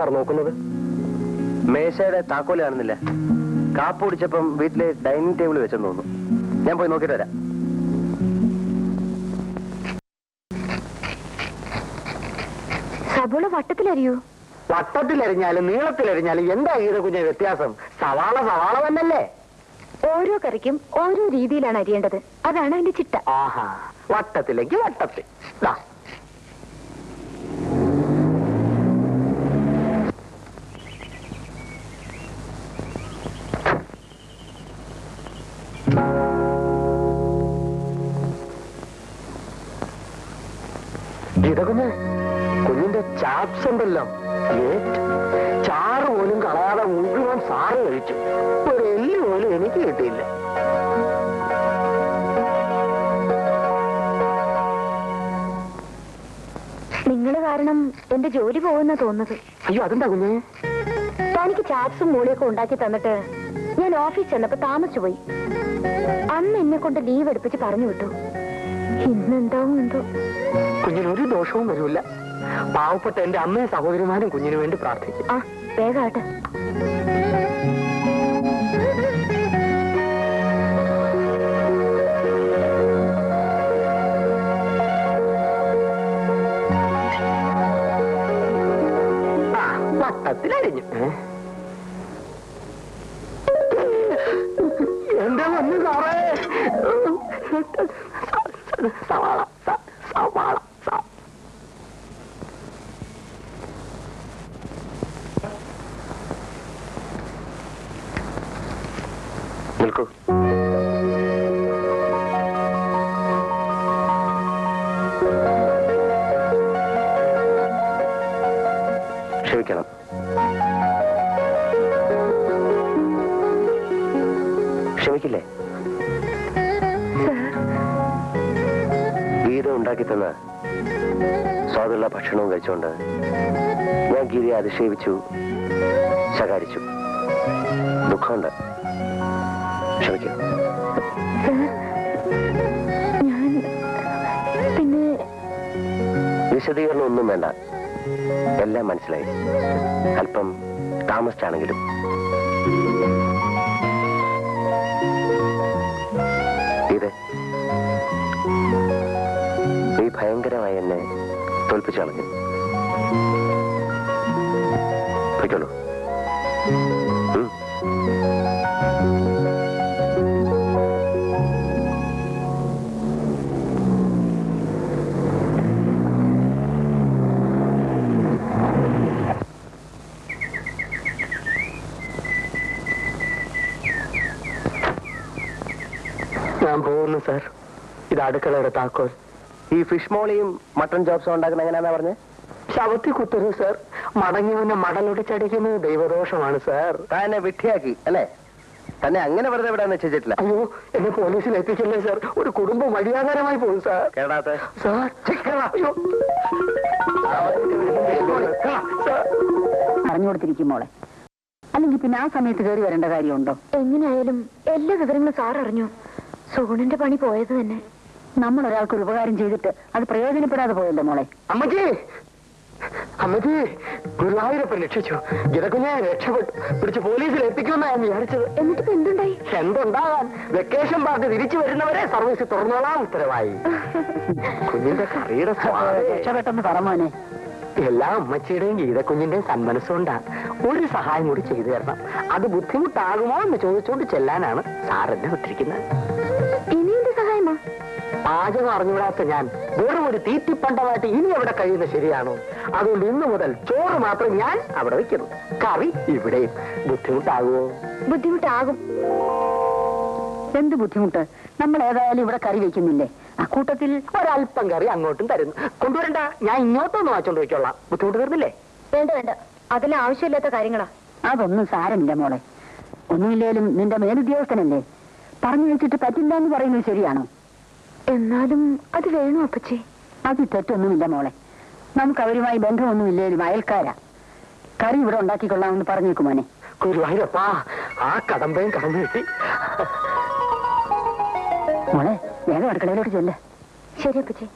Sir നോക്കുന്നത്? മേശയുടെ താക്കോല് കാണുന്നില്ല. കാപ്പ് കുടിച്ചപ്പം വീട്ടിലെ ഡൈനിങ് ടേബിൾ വെച്ചെന്ന് തോന്നുന്നു. ഞാൻ പോയി നോക്കിയിട്ട് വരാം. സബോള വട്ടത്തിലരിയോ? വട്ടത്തിലരിഞ്ഞാലും നീളത്തിലരിഞ്ഞാലും എന്താ ഗീത കുഞ്ഞെ വ്യത്യാസം? സവാള സവാള തന്നെയല്ലേ? ഓരോ കറിക്കും ഓരോ രീതിയിലാണ് അരിയേണ്ടത്. അതാണ് അതിന്റെ ചിട്ട. ആഹാ, വട്ടത്തിലേക്ക് വട്ടത്തിൽ. ഗീത കുഞ്ഞ്, കുഞ്ഞിന്റെ ചാപ്സ് ഉണ്ടല്ലോ, ചാറ് പോലും കളയാതെ മുഴുവൻ സാറ് കഴിച്ചു. ഒരു എല്ല് പോലും എനിക്ക് കിട്ടിയില്ല. നിങ്ങൾ കാരണം എന്റെ ജോലി പോകുന്ന തോന്നുന്നത്. അയ്യോ, അതെന്താ കുഞ്ഞേ? തനിക്ക് ചാപ്സും മൂളിയൊക്കെ ഉണ്ടാക്കി തന്നിട്ട് ഞാൻ ഓഫീസ് ചെന്നപ്പോ താമസിച്ചു പോയി. അന്ന് എന്നെ കൊണ്ട് ലീവ് എടുപ്പിച്ച് പറഞ്ഞു വിട്ടു. ഇന്നെന്താവും എന്തോ. കുഞ്ഞിനൊരു ദോഷവും വരില്ല. പാവപ്പെട്ട എന്റെ അമ്മയും സഹോദരിമാരും കുഞ്ഞിനു വേണ്ടി പ്രാർത്ഥിക്കും. ആ, വേഗാട്ടെ. വട്ടത്തിലരിഞ്ഞു. എന്താ വന്നു സാറേ? സവാള സവാള. നിൽക്കൂ. ക്ഷമിക്കണം. ക്ഷമിക്കില്ലേ? ഗീത ഉണ്ടാക്കി തന്ന സ്വാദുള്ള ഭക്ഷണവും കഴിച്ചുകൊണ്ട് ഞാൻ ഗീതയെ അധിക്ഷേപിച്ചു, ശകാരിച്ചു. ദുഃഖമുണ്ട്. ക്ഷമിക്കും. പിന്നെ വിശദീകരണം ഒന്നും വേണ്ട, എല്ലാം മനസ്സിലായി. അല്പം താമസിച്ചാണെങ്കിലും. ഇത് നീ ഭയങ്കരമായി എന്നെ തോൽപ്പിച്ചു കളഞ്ഞു. പൊയ്ക്കോളൂ. ഞാൻ പോകുന്നു സാർ. ഇത് അടുക്കളയുടെ താക്കോൽ. ഈ ഫിഷ് മോളിയും മട്ടൺ ചോപ്സും ഉണ്ടാക്കുന്ന എങ്ങനെയാണെന്നാ പറഞ്ഞേ? ശവത്തി കുത്തരുത് സാർ. മടങ്ങി മുന്നേ മടലൊടിച്ചടിക്കുന്നത് ദൈവദോഷമാണ് സാർ. തന്നെ വിട്ടിയാക്കി അല്ലേ? തന്നെ അങ്ങനെ വെറുതെ വിടാൻ നിശ്ചയിച്ചിട്ടില്ല. അയ്യോ, എന്നെ പോലീസിൽ എത്തിക്കല്ലേ സാർ. ഒരു കുടുംബം വഴിയാകാരമായി പോകും സാർ. കേടാത്ത സാർ, അയ്യോ പറഞ്ഞു കൊടുത്തിരിക്കും മോളെ. അല്ലെങ്കിൽ പിന്നെ ആ സമയത്ത് കയറി വരേണ്ട കാര്യമുണ്ടോ? എങ്ങനെയായാലും എല്ലാ വിവരങ്ങളും സാർ അറിഞ്ഞു. സോണിന്റെ പണി പോയത് തന്നെ. നമ്മൾ ഒരാൾക്ക് ഒരു ഉപകാരം ചെയ്തിട്ട് അത് പ്രയോജനപ്പെടാതെ പോയല്ലോ മോളെ. അമ്മജി, അമ്മജി, ഗുരുവായൂരപ്പൻ രക്ഷിച്ചു. ഗീതകുഞ്ഞെ രക്ഷപ്പെട്ടു. പിടിച്ച് പോലീസിൽ എത്തിക്കുമെന്നാ ഞാൻ വിചാരിച്ചത്. എന്നിട്ടിപ്പോ എന്തുണ്ടായി? എന്തുണ്ടാകാൻ? വെക്കേഷൻ പാർട്ടി തിരിച്ചു വരുന്നവരെ സർവീസ് തുറന്നോളാം ഉത്തരവായി. കുഞ്ഞിന്റെ കറിയുടെ രക്ഷപ്പെട്ടെന്ന് പറമോനെ. എല്ലാ അമ്മച്ചിയുടെയും ഗീതക്കുഞ്ഞിന്റെയും സന്മനസ്സുകൊണ്ടാണ്. ഒരു സഹായം കൂടി ചെയ്തു തരണം. അത് ബുദ്ധിമുട്ടാകുമോ എന്ന് ചോദിച്ചുകൊണ്ട് ചെല്ലാനാണ് സാറിനെ വിട്ടിരിക്കുന്നത്. ഇനിയെന്ത് സഹായമാ? പാചകം അറിഞ്ഞുകൂടാത്ത ഞാൻ വെറും ഒരു തീറ്റിപ്പണ്ടമായിട്ട് ഇനി അവിടെ കഴിയുന്ന ശരിയാണോ? അതുകൊണ്ട് ഇന്നു മുതൽ ചോറ് മാത്രം ഞാൻ അവിടെ വയ്ക്കുന്നു, കറി ഇവിടെയും. ബുദ്ധിമുട്ടാകുമോ? ബുദ്ധിമുട്ടാകും. എന്ത് ബുദ്ധിമുട്ട്? നമ്മൾ ഏതായാലും ഇവിടെ കറി വെക്കുന്നില്ലേ? അക്കൂട്ടത്തിൽ ഒരല്പം കറി അങ്ങോട്ടും തരുന്നു. കൊണ്ടുവരണ്ട, ഞാൻ ഇങ്ങോട്ടൊന്ന് വാങ്ങിച്ചോണ്ട് വെച്ചോളാം. ബുദ്ധിമുട്ട് തീർന്നില്ലേ? വേണ്ട വേണ്ട, അതിൽ ആവശ്യമില്ലാത്ത കാര്യങ്ങളാ. അതൊന്നും സാരമില്ല മോളെ. ഒന്നുമില്ലേലും നിന്റെ മേലുദ്യോഗസ്ഥനല്ലേ, പറഞ്ഞു വെച്ചിട്ട് പറ്റില്ല എന്ന് പറയുന്നത് ശരിയാണോ? എന്നാലും അത് വേണോ അപ്പച്ചി? അത് തെറ്റൊന്നുമില്ല മോളെ. നമുക്ക് അവരുമായി ബന്ധമൊന്നുമില്ലേലും അയൽക്കാരാ. കറി ഇവിടെ ഉണ്ടാക്കിക്കൊള്ളാമെന്ന് പറഞ്ഞേക്കും മോനെ. ഗുരുവായൂരപ്പാ, ആ കടമ്പയും കടന്നു കിട്ടി. മോളെ, വേഗം അടുക്കളയിലോട്ട് ചെല്ലേ. ശരി അപ്പച്ചി.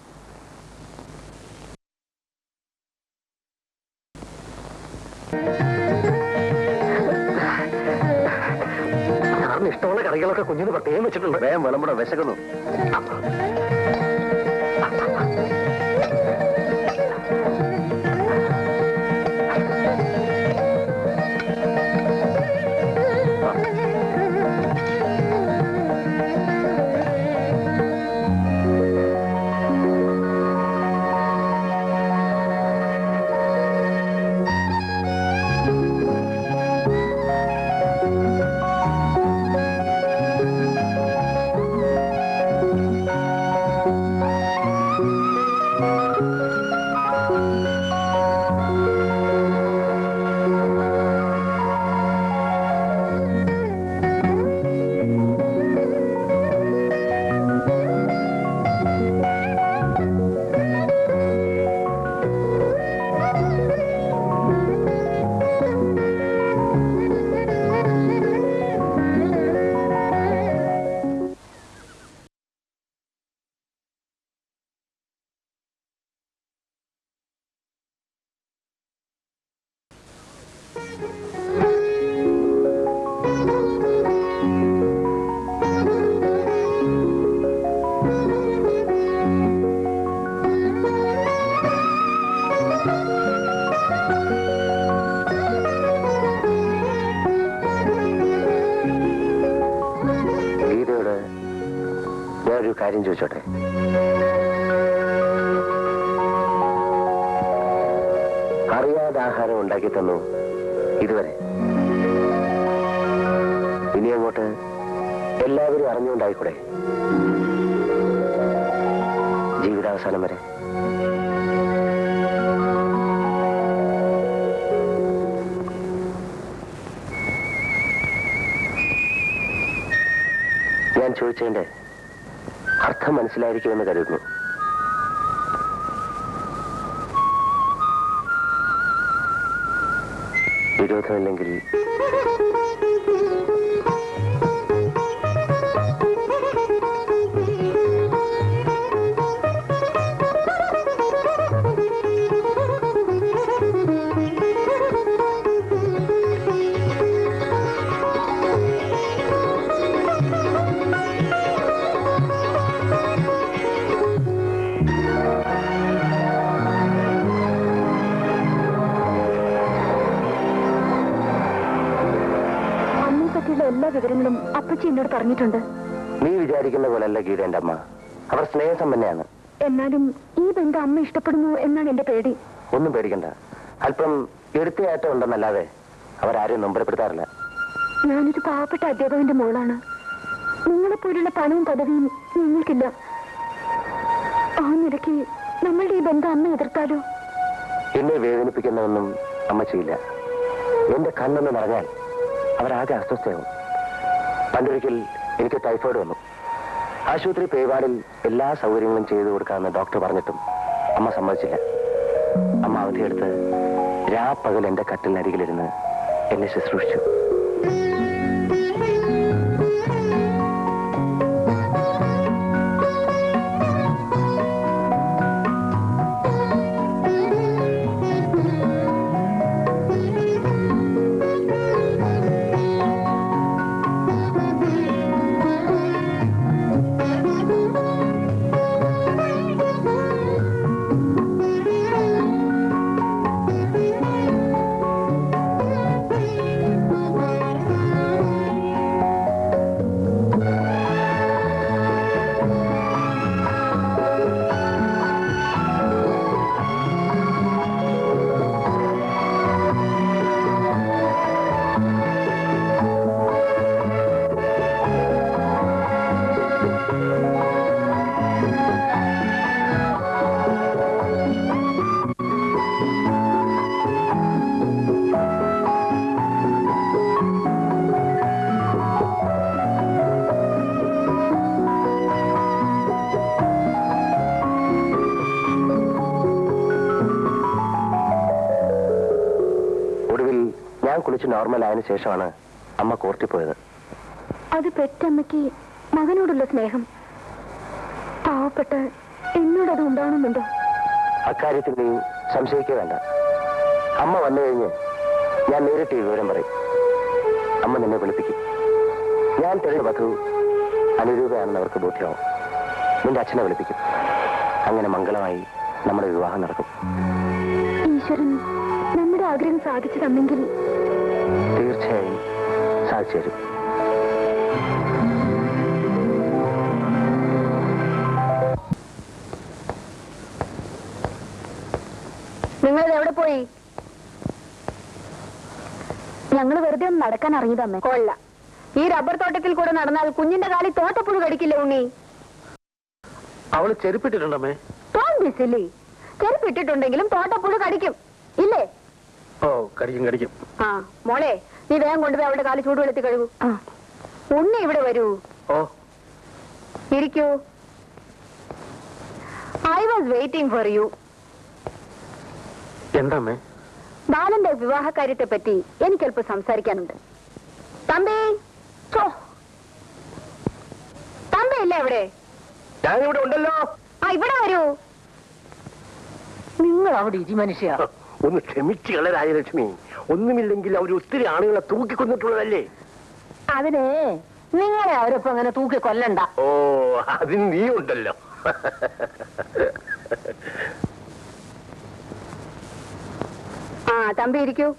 ചേട്ടന് ഇഷ്ടമുള്ള കറികളൊക്കെ കുഞ്ഞിന് പ്രത്യേകം വെച്ചിട്ടുണ്ട്. വേഗം വിളമ്പട, വിശക്കുന്നു. കാര്യം ചോദിച്ചോട്ടെ? അറിയാതെ ആഹാരം ഉണ്ടാക്കി തന്നു ഇതുവരെ. ഇനി അങ്ങോട്ട് എല്ലാവരും അറിഞ്ഞുകൊണ്ടായിക്കൂടെ ജീവിതാവസാനം വരെ? ഞാൻ ചോദിച്ചതിന്റെ അർത്ഥം മനസ്സിലായിരിക്കുമെന്ന് കരുതുന്നു. വിരോധമില്ലെങ്കിൽ എല്ലാ വിവരങ്ങളും അപ്പച്ചി എന്നോട് പറഞ്ഞിട്ടുണ്ട്. നീ വിചാരിക്കുന്ന പോലല്ല ഗീത എന്റെ അമ്മ. അവർ സ്നേഹസമ്പന്നയാണ്. എന്നാലും ഈ ബന്ധം അമ്മ ഇഷ്ടപ്പെടുന്നു എന്നാണ് എന്റെ പേടി. ഒന്നും പേടിക്കണ്ട. അല്പം എടുത്തയാറ്റം ഉണ്ടെന്നല്ലാതെ അവരാരും നൊമ്പരപ്പെടുത്താറില്ല. ഞാനൊരു പാവപ്പെട്ട അധ്യാപകന്റെ മോളാണ്. നിങ്ങളെപ്പോലുള്ള പണവും പദവിയും ഞങ്ങൾക്കില്ല. ആ നിലയ്ക്ക് നമ്മളുടെ ഈ ബന്ധം അമ്മ എതിർത്താലോ? എന്നെ വേദനിപ്പിക്കുന്നതൊന്നും അമ്മ ചെയ്യില്ല. എന്റെ കണ്ണൊന്ന് നിറഞ്ഞാൽ അവരാകെ അസ്വസ്ഥയാവും. പണ്ടൊരിക്കൽ എനിക്ക് ടൈഫോയിഡ് വന്നു. ആശുപത്രി പേവാർഡിൽ എല്ലാ സൗകര്യങ്ങളും ചെയ്തു കൊടുക്കാമെന്ന് ഡോക്ടർ പറഞ്ഞിട്ടും അമ്മ സമ്മതിച്ചില്ല. അമ്മ അവധിയെടുത്ത് രാപ്പകൽ എന്റെ കട്ടിലിനരികിലിരുന്ന് എന്നെ ശുശ്രൂഷിച്ചു. കുളിച്ച് നോർമൽ ആയതിനു ശേഷമാണ് അമ്മ കോർട്ടിൽ പോയത്. അത് പെറ്റമ്മയ്ക്ക് മകനോടുള്ള സ്നേഹം പാവപ്പെട്ട എന്നോടത് ഉണ്ടാവണമെന്നുണ്ടോ? അക്കാര്യത്തിൽ നീ സംശയിക്കുക വേണ്ട. അമ്മ വന്നു കഴിഞ്ഞ് ഞാൻ നേരിട്ട് വിവരം പറയും. അമ്മ നിന്നെ വിളിപ്പിക്കും. ഞാൻ തെളിവ് വധു അനുരൂപയാണെന്ന് അവർക്ക് ബോധ്യമാവും. നിന്റെ അച്ഛനെ വിളിപ്പിക്കും. അങ്ങനെ മംഗളമായി നമ്മുടെ വിവാഹം നടക്കും. ഈശ്വരൻ നമ്മുടെ ആഗ്രഹം സാധിച്ചു തന്നെങ്കിൽ തീർച്ചയായും സാധിച്ചു തരും. നിങ്ങൾ എവിടെ പോയി? ഞങ്ങൾ വെറുതെ ഒന്ന് നടക്കാൻ ഇറങ്ങിയതമ്മേ. കൊള്ള, ഈ റബ്ബർ തോട്ടത്തിൽ കൂടെ നടന്നാൽ കുഞ്ഞിന്റെ കാലിൽ തോട്ടപ്പുഴു കടിക്കില്ല ഉണ്ണി. അവള് ചെരുപ്പിട്ടിട്ടുണ്ടമ്മേ. തോന്നില്ലേ, ചെരുപ്പിട്ടിട്ടുണ്ടെങ്കിലും തോട്ടപ്പുഴു കടിക്കും ഇല്ലേ? ഓ, കടിക്കും. ആ മോളെ, നീ വേഗം കൊണ്ടുപോയി അവളുടെ കാല് ചൂടുവെള്ളത്തിൽ കഴുകൂ. ഉണ്ണി ഇവിടെ വരൂ. ഓ, ഇരിക്കൂ. I was waiting for you. എന്താമ്മേ? ബാലന്റെ വിവാഹ കാര്യത്തെ പറ്റി എനിക്കല്പം സംസാരിക്കാനുണ്ട്. തമ്പി, തമ്പി ഇല്ല എവിടെ? ഞാനിവിടെ ഉണ്ടല്ലോ. ആ, ഇവിടെ വരൂ. നിങ്ങൾ അവിടെ ഇരി മനുഷ്യ. ഒന്ന് ക്ഷമിച്ചു കള രാജലക്ഷ്മി. ഒന്നുമില്ലെങ്കിൽ അവർ ഒത്തിരി ആളുകളെ തൂക്കിക്കൊന്നിട്ടുള്ളതല്ലേ. അതിന് നിങ്ങളെ അവരൊപ്പം അങ്ങനെ തൂക്കി കൊല്ലണ്ട. ഓ, അതിന് നീ ഉണ്ടല്ലോ. ആ, തമ്പി ഇരിക്കൂ.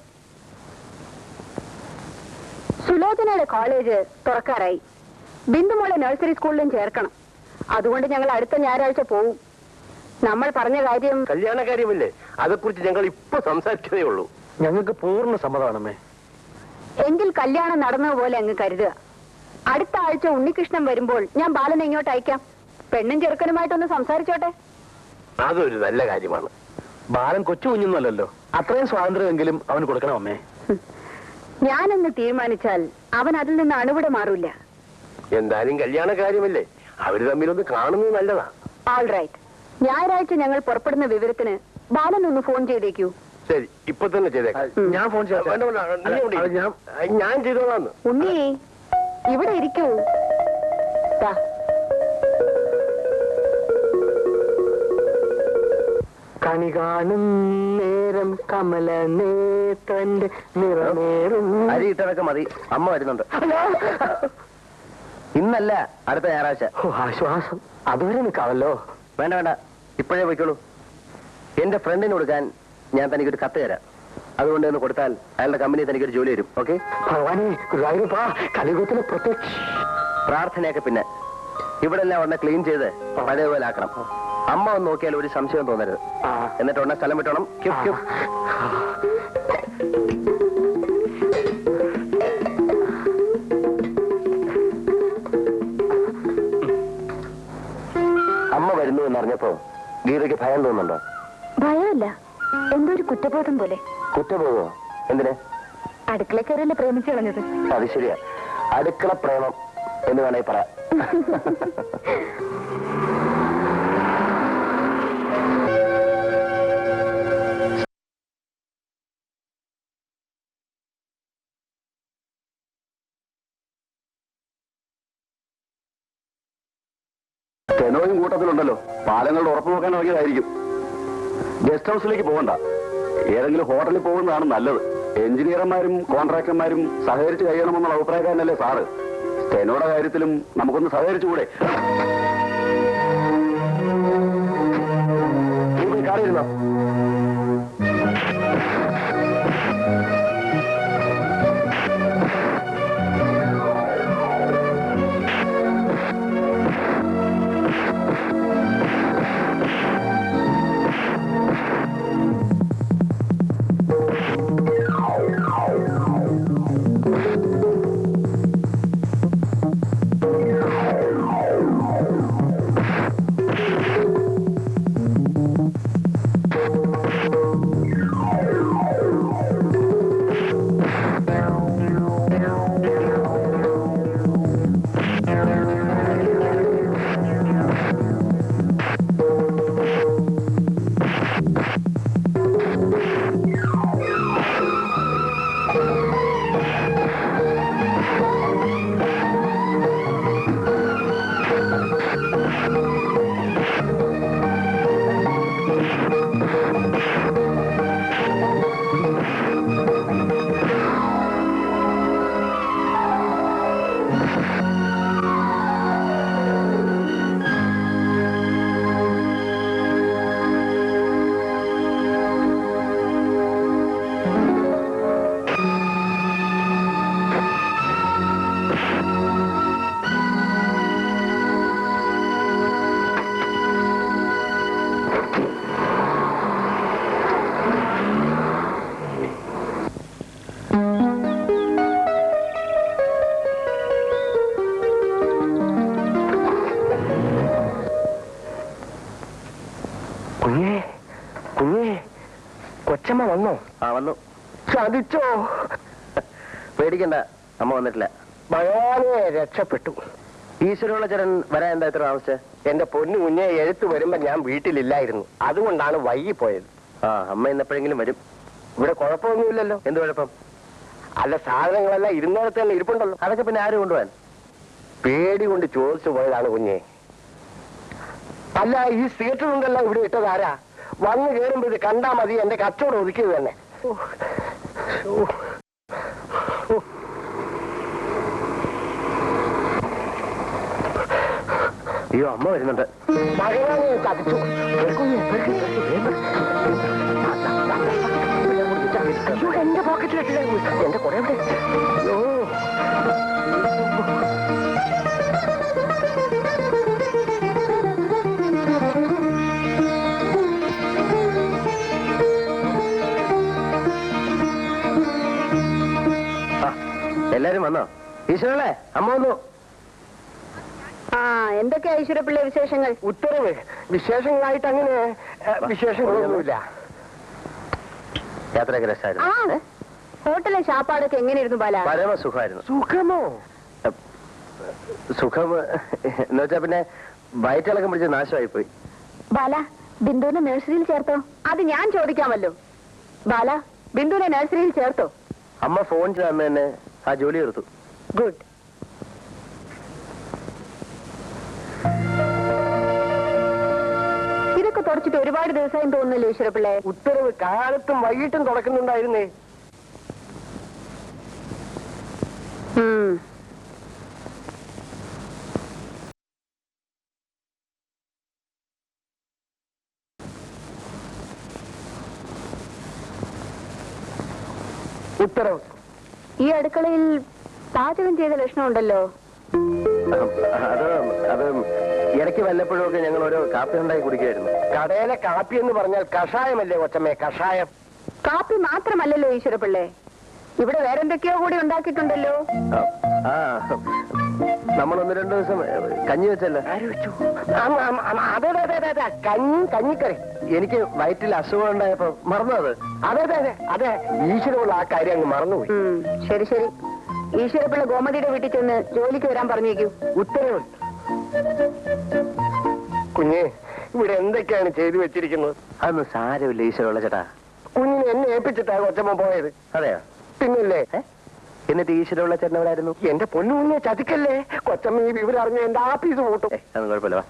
സുലോചനയുടെ കോളേജ് തുറക്കാറായി. ബിന്ദുമോളെ നഴ്സറി സ്കൂളിലും ചേർക്കണം. അതുകൊണ്ട് ഞങ്ങൾ അടുത്ത ഞായറാഴ്ച പോവും. നമ്മൾ പറഞ്ഞ കാര്യം കല്യാണ കാര്യമല്ലേ, അതേക്കുറിച്ച് ഞങ്ങൾ ഇപ്പൊ സംസാരിച്ചതേ ഉള്ളൂ. ഞങ്ങൾക്ക് പൂർണ്ണ സമ്മതമാണമ്മേ. എങ്കിൽ കല്യാണം നടന്നതുപോലെ അങ്ങ് കരുതുക. അടുത്ത ആഴ്ച ഉണ്ണികൃഷ്ണൻ വരുമ്പോൾ ഞാൻ ബാലനെ ഇങ്ങോട്ട് അയക്കാം. പെണ്ണും ചെറുക്കനുമായിട്ടൊന്ന് സംസാരിച്ചോട്ടെ. അതൊരു നല്ല കാര്യമാണ്. ബാലൻ കൊച്ചു കുഞ്ഞൊന്നുമല്ലല്ലോ. അത്രയും സ്വാതന്ത്ര്യമെങ്കിലും അവന് കൊടുക്കണം അമ്മേ. ഞാനൊന്ന് തീരുമാനിച്ചാൽ അവൻ അതിൽ നിന്ന് അണുവിടെ മാറില്ല. എന്തായാലും കല്യാണ കാര്യമല്ലേ, അവര് തമ്മിലൊന്ന് കാണുന്നത് നല്ലതാ. All right. ഞായറാഴ്ച ഞങ്ങൾ പുറപ്പെടുന്ന വിവരത്തിന് ബാലൻ ഒന്ന് ഫോൺ ചെയ്തേക്കൂ. ശരി, ഇപ്പൊ തന്നെ ചെയ്തേക്കാം. ഞാൻ ഫോൺ ചെയ്യാം. ഞാൻ ചെയ്തോളാന്ന്. ഉണ്ണി, ഇവിടെ ഇരിക്കൂ. ദാ. കണി കാണും നേരം കമല നേത്രന്റെ നിറമേറും. അരി ഇട്ടതൊക്കെ മതി, അമ്മ വരുന്നുണ്ട്. ഇന്നല്ല, അടുത്ത ഞായറാഴ്ച. ആശ്വാസം. അതുവരെ നിൽക്കാമല്ലോ. വേണ്ട വേണ്ട, ഇപ്പോഴേ പോയിക്കോളൂ. എന്റെ ഫ്രണ്ടിന് കൊടുക്കാൻ ഞാൻ തനിക്കൊരു കത്ത് തരാം. അതുകൊണ്ട് ഒന്ന് കൊടുത്താൽ അയാളുടെ കമ്പനി തനിക്കൊരു ജോലി വരും. ഓക്കെ? ഭഗവാനെ, ഗുരുവായൂരപ്പാ, കലിയുഗത്തിലെ പ്രത്യക്ഷ. പ്രാർത്ഥനയൊക്കെ പിന്നെ. ഇവിടെ എല്ലാം ഉടനെ ക്ലീൻ ചെയ്ത് പഴയപോലെ ആക്കണം. അമ്മ ഒന്ന് നോക്കിയാൽ ഒരു സംശയം തോന്നരുത്. എന്നിട്ട് ഉടനെ സ്ഥലം വിട്ടോണം. അമ്മ വരുന്നു എന്നറിഞ്ഞപ്പോ ഗീതയ്ക്ക് ഭയം തോന്നുന്നുണ്ടോ? ഭയമില്ല, എന്തോ ഒരു കുറ്റബോധം പോലെ. കുറ്റബോധമോ? എന്തിന്? അടുക്കള കയറിയല്ലേ പ്രേമിച്ചു കളഞ്ഞത്. അത് ശരിയാ, അടുക്കള പ്രേമം എന്ന് വേണമെങ്കിൽ പറയാം. ടെനോയും കൂട്ടത്തിലുണ്ടല്ലോ. പാലങ്ങളുടെ ഉറപ്പ് നോക്കാൻ ഇറങ്ങിയതായിരിക്കും. ഗസ്റ്റ് ഹൗസിലേക്ക് പോകണ്ട, ഏതെങ്കിലും ഹോട്ടലിൽ പോകുന്നതാണ് നല്ലത്. എഞ്ചിനീയർമാരും കോൺട്രാക്ടർമാരും സഹകരിച്ച് കഴിയണമെന്നുള്ള അഭിപ്രായക്കാരനല്ലേ സാറ്. ടെനോയുടെ കാര്യത്തിലും നമുക്കൊന്ന് സഹകരിച്ചുകൂടെ? കാറിയിരുന്നോ? കുഞ്ഞേ കുഞ്ഞേ, കൊച്ചമ്മ വന്നോ? ആ വന്നു. ചതിച്ചോ? പേടിക്കണ്ട, അമ്മ വന്നിട്ടില്ല. ഭഗവാനെ, രക്ഷപ്പെട്ടു. ഈശ്വരമുള്ള ചേരൻ വരാൻ എന്താ ഇത്ര താമസിച്ചേ? എന്റെ പൊന്നു കുഞ്ഞെ, എഴുത്ത് വരുമ്പോ ഞാൻ വീട്ടിലില്ലായിരുന്നു, അതുകൊണ്ടാണ് വൈകിപ്പോയത്. ആ, അമ്മ ഇന്നെപ്പോഴെങ്കിലും വരും. ഇവിടെ കുഴപ്പമൊന്നുമില്ലല്ലോ. എന്ത് കുഴപ്പം? അല്ല, സാധനങ്ങളെല്ലാം ഇരുന്നിടത്ത് തന്നെ ഇരിപ്പുണ്ടല്ലോ. അതൊക്കെ പിന്നെ ആര് കൊണ്ടുപോകാൻ? പേടി കൊണ്ട് ചോദിച്ചു പോയതാണ് കുഞ്ഞെ. അല്ല, ഈ സീറ്റ് കൊണ്ടല്ല ഇവിടെ ഇട്ടത് ആരാ? വന്ന് കയറുമ്പോ ഇത് കണ്ടാ മതി, എന്റെ കച്ചവടം ഒതുക്കിയത് തന്നെ. അയ്യോ, അമ്മ വരുന്നുണ്ട്. ഭഗവാനെ, ചതിച്ചു. അയ്യോ, എന്റെ പോക്കറ്റിലിട്ടില്ല. എന്റെ കുറെ എവിടെ? അയ്യോ, എല്ലാരും വന്നോ? ഈശ്വരല്ലേ, അമ്മ വന്നു. ആ, എന്തൊക്കെയാ ഈശ്വരപ്പിള്ളി വിശേഷങ്ങൾ? ഉത്തരവ് വിശേഷങ്ങളായിട്ട് അങ്ങനെ വിശേഷങ്ങളൊന്നുമില്ല. യാത്രയൊക്കെ രസമായിരുന്നു. ഹോട്ടലിലെ ശാപ്പാടൊക്കെ എങ്ങനെയായിരുന്നു ബാല? പരമസുഖമായിരുന്നു. സുഖമോ? സുഖം എന്ന് വെച്ചാ പിന്നെ വയറ്റിളക്കം പിടിച്ച് നാശമായി പോയി. ബാല, ബിന്ദുവിനെ നഴ്സറിയിൽ ചേർത്തോ? അത് ഞാൻ ചോദിക്കാമല്ലോ. ബാല, ബിന്ദുവിനെ നഴ്സറിയിൽ ചേർത്തോ? അമ്മ ഫോൺ ചെയ്ത് അന്ന് തന്നെ ആ ജോലി എടുത്തു. ഗുഡ്. ഇതൊക്കെ തുടച്ചിട്ട് ഒരുപാട് ദിവസമായി തോന്നുന്നല്ലോ ഈശ്വരപ്പിള്ളേ. ഉത്തരവ് കാലത്തും വൈകിട്ടും തുടക്കുന്നുണ്ടായിരുന്നേ. ഉത്തരവ്, ഈ അടുക്കളയിൽ പാചകം ചെയ്ത ലക്ഷണമുണ്ടല്ലോ. അത് അത് ഇടയ്ക്ക് വല്ലപ്പോഴും ഒക്കെ ഞങ്ങൾ ഓരോ കാപ്പി ഉണ്ടാക്കി കുടിക്കുമായിരുന്നു. കടയിലെ കാപ്പി എന്ന് പറഞ്ഞാൽ കഷായമല്ലേ കൊച്ചമ്മേ? കഷായം. കാപ്പി മാത്രമല്ലല്ലോ ഈശ്വരപ്പിള്ളേ, ഇവിടെ വേറെന്തൊക്കെയോ കൂടി ഉണ്ടാക്കിയിട്ടുണ്ടല്ലോ. ആ, നമ്മൾ 1-2 ദിവസം കഞ്ഞി വെച്ചല്ലോ. ആര് വെച്ചു? അതെ അതെ അതെ അതെ, കഞ്ഞിക്കറി. എനിക്ക് വയറ്റിൽ അസുഖം ഉണ്ടായപ്പോ മറന്നു അത്. അതെ അതെ അതെ അതെ, ഈശ്വരമുള്ള ആ കാര്യം അങ്ങ് മറന്നുപോയി. ശരി ശരി, ഈശ്വരപ്പിള്ള ഗോമതിയുടെ വീട്ടിൽ ചെന്ന് ജോലിക്ക് വരാൻ പറഞ്ഞേക്കൂ. ഉത്തരവ്. കുഞ്ഞെ, ഇവിടെ എന്തൊക്കെയാണ് ചെയ്തു വെച്ചിരിക്കുന്നത്? അതൊന്നും സാരമില്ല ഈശ്വരമുള്ള ചേട്ടാ. കുഞ്ഞിനെ എന്നെ ഏൽപ്പിച്ചിട്ടാ കൊച്ചമ്മ പോയത്. അതെയോ? പിന്നല്ലേ. എന്നിട്ട് ഈശ്വരമുള്ള ചേട്ടൻ എവിടെ ആയിരുന്നു? എന്റെ പൊന്നു കുഞ്ഞെ, ചതിക്കല്ലേ. കൊച്ചമ്മ ഈ വിവരം അറിഞ്ഞ എന്റെ ആപ്പീസ് കൂട്ടും. അതൊന്നും കുഴപ്പമില്ല.